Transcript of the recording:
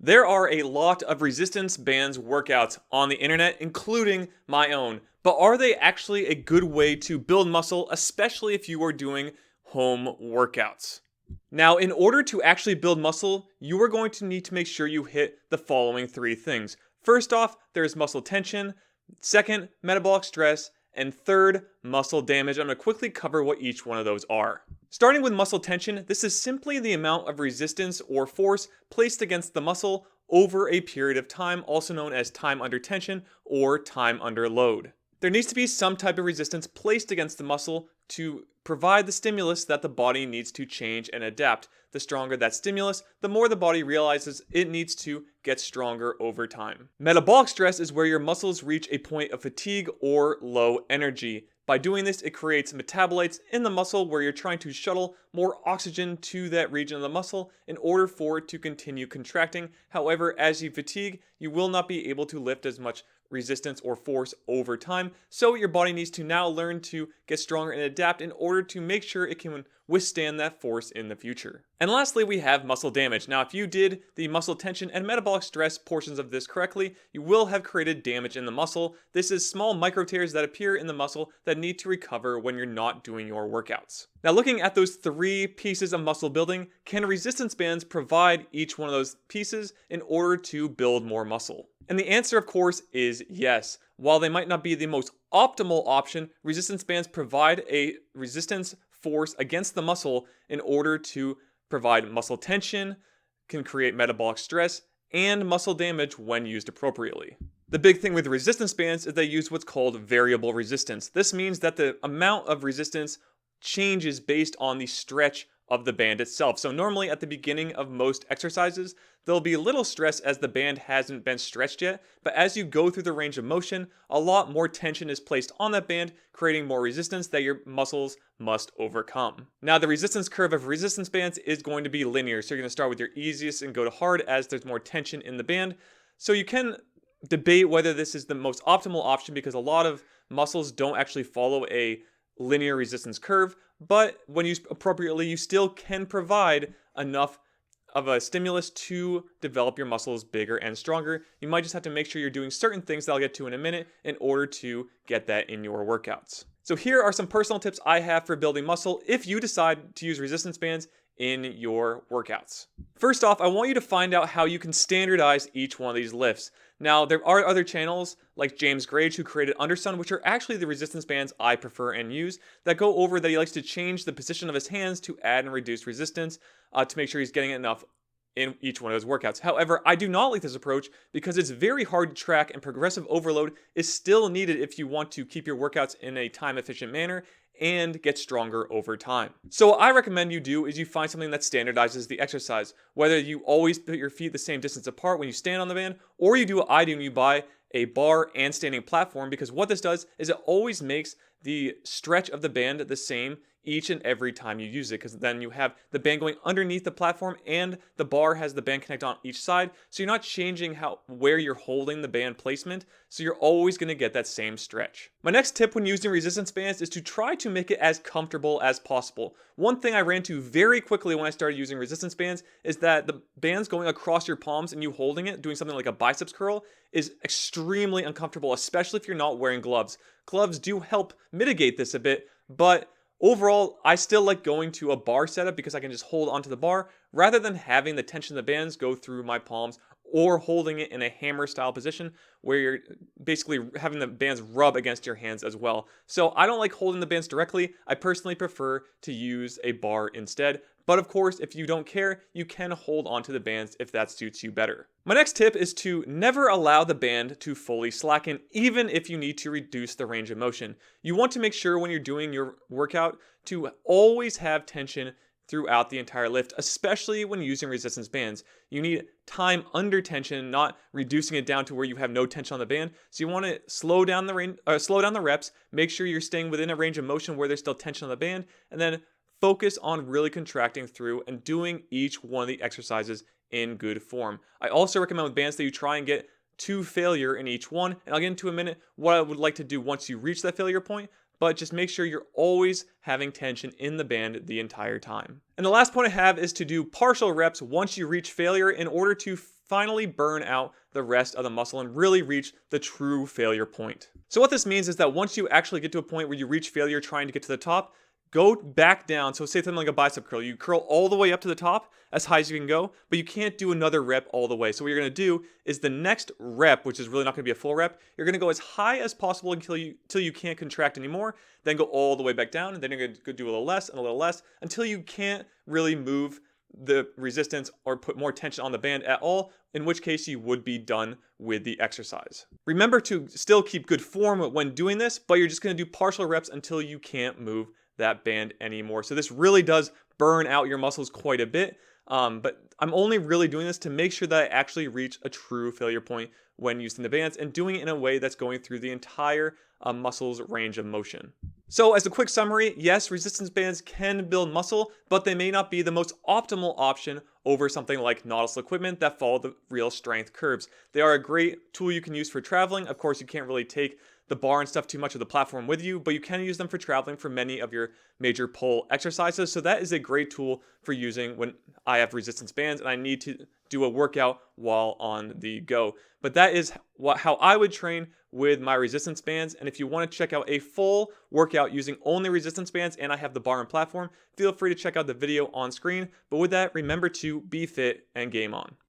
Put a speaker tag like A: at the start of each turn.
A: There are a lot of resistance bands workouts on the internet, including my own. But are they actually a good way to build muscle, especially if you are doing home workouts? Now, in order to actually build muscle, you are going to need to make sure you hit the following three things. First off, there's muscle tension. Second, metabolic stress. And third, muscle damage. I'm going to quickly cover what each one of those are. Starting with muscle tension, this is simply the amount of resistance or force placed against the muscle over a period of time, also known as time under tension or time under load. There needs to be some type of resistance placed against the muscle to provide the stimulus that the body needs to change and adapt. The stronger that stimulus, the more the body realizes it needs to get stronger over time. Metabolic stress is where your muscles reach a point of fatigue or low energy. By doing this, it creates metabolites in the muscle where you're trying to shuttle more oxygen to that region of the muscle in order for it to continue contracting. However, as you fatigue, you will not be able to lift as much resistance or force over time. So your body needs to now learn to get stronger and adapt in order to make sure it can withstand that force in the future. And lastly, we have muscle damage. Now, if you did the muscle tension and metabolic stress portions of this correctly, you will have created damage in the muscle. This is small micro tears that appear in the muscle that need to recover when you're not doing your workouts. Now, looking at those three pieces of muscle building, can resistance bands provide each one of those pieces in order to build more muscle? And the answer, of course, is yes. While they might not be the most optimal option, resistance bands provide a resistance force against the muscle in order to provide muscle tension, can create metabolic stress, and muscle damage when used appropriately. The big thing with resistance bands is they use what's called variable resistance. This means that the amount of resistance changes based on the stretch of the band itself. So normally at the beginning of most exercises, there'll be a little stress as the band hasn't been stretched yet, but as you go through the range of motion, a lot more tension is placed on that band, creating more resistance that your muscles must overcome. Now, the resistance curve of resistance bands is going to be linear, so you're going to start with your easiest and go to hard as there's more tension in the band. So you can debate whether this is the most optimal option because a lot of muscles don't actually follow a linear resistance curve, but when used appropriately, you still can provide enough of a stimulus to develop your muscles bigger and stronger. You might just have to make sure you're doing certain things that I'll get to in a minute in order to get that in your workouts. So here are some personal tips I have for building muscle if you decide to use resistance bands in your workouts. First off, I want you to find out how you can standardize each one of these lifts. Now, there are other channels like James Grage who created Undersun, which are actually the resistance bands I prefer and use, that go over that he likes to change the position of his hands to add and reduce resistance to make sure he's getting enough in each one of those workouts. However, I do not like this approach because it's very hard to track and progressive overload is still needed if you want to keep your workouts in a time efficient manner and get stronger over time. So what I recommend you do is you find something that standardizes the exercise. Whether you always put your feet the same distance apart when you stand on the band, or you do what I do and you buy a bar and standing platform, because what this does is it always makes the stretch of the band the same each and every time you use it, because then you have the band going underneath the platform and the bar has the band connect on each side, so you're not changing where you're holding the band placement, so you're always going to get that same stretch. My next tip when using resistance bands is to try to make it as comfortable as possible. One thing I ran into very quickly when I started using resistance bands is that the bands going across your palms and you holding it, doing something like a biceps curl, is extremely uncomfortable, especially if you're not wearing gloves. Gloves do help mitigate this a bit, but overall, I still like going to a bar setup because I can just hold onto the bar rather than having the tension of the bands go through my palms or holding it in a hammer style position where you're basically having the bands rub against your hands as well. So I don't like holding the bands directly. I personally prefer to use a bar instead. But of course, if you don't care, you can hold onto the bands if that suits you better. My next tip is to never allow the band to fully slacken, even if you need to reduce the range of motion. You want to make sure when you're doing your workout to always have tension throughout the entire lift, especially when using resistance bands. You need time under tension, not reducing it down to where you have no tension on the band. So you want to slow down the reps, make sure you're staying within a range of motion where there's still tension on the band, and then focus on really contracting through and doing each one of the exercises in good form. I also recommend with bands that you try and get to failure in each one, and I'll get into in a minute what I would like to do once you reach that failure point. but just make sure you're always having tension in the band the entire time. And the last point I have is to do partial reps once you reach failure in order to finally burn out the rest of the muscle and really reach the true failure point. So what this means is that once you actually get to a point where you reach failure trying to get to the top, go back down. So say something like a bicep curl. You curl all the way up to the top as high as you can go, but you can't do another rep all the way. So what you're going to do is the next rep, which is really not going to be a full rep, you're going to go as high as possible until you can't contract anymore, then go all the way back down, and then you're going to do a little less and a little less until you can't really move the resistance or put more tension on the band at all, in which case you would be done with the exercise. Remember to still keep good form when doing this, but you're just going to do partial reps until you can't move that band anymore. So this really does burn out your muscles quite a bit, but I'm only really doing this to make sure that I actually reach a true failure point when using the bands and doing it in a way that's going through the entire muscle's range of motion. So as a quick summary, yes, resistance bands can build muscle, but they may not be the most optimal option over something like Nautilus equipment that follow the real strength curves. They are a great tool you can use for traveling. Of course, you can't really take the bar and stuff too much of the platform with you, but you can use them for traveling for many of your major pull exercises. So that is a great tool for using when I have resistance bands and I need to do a workout while on the go. But that is how I would train with my resistance bands. And if you want to check out a full workout using only resistance bands and I have the bar and platform, feel free to check out the video on screen. But with that, remember to be fit and game on.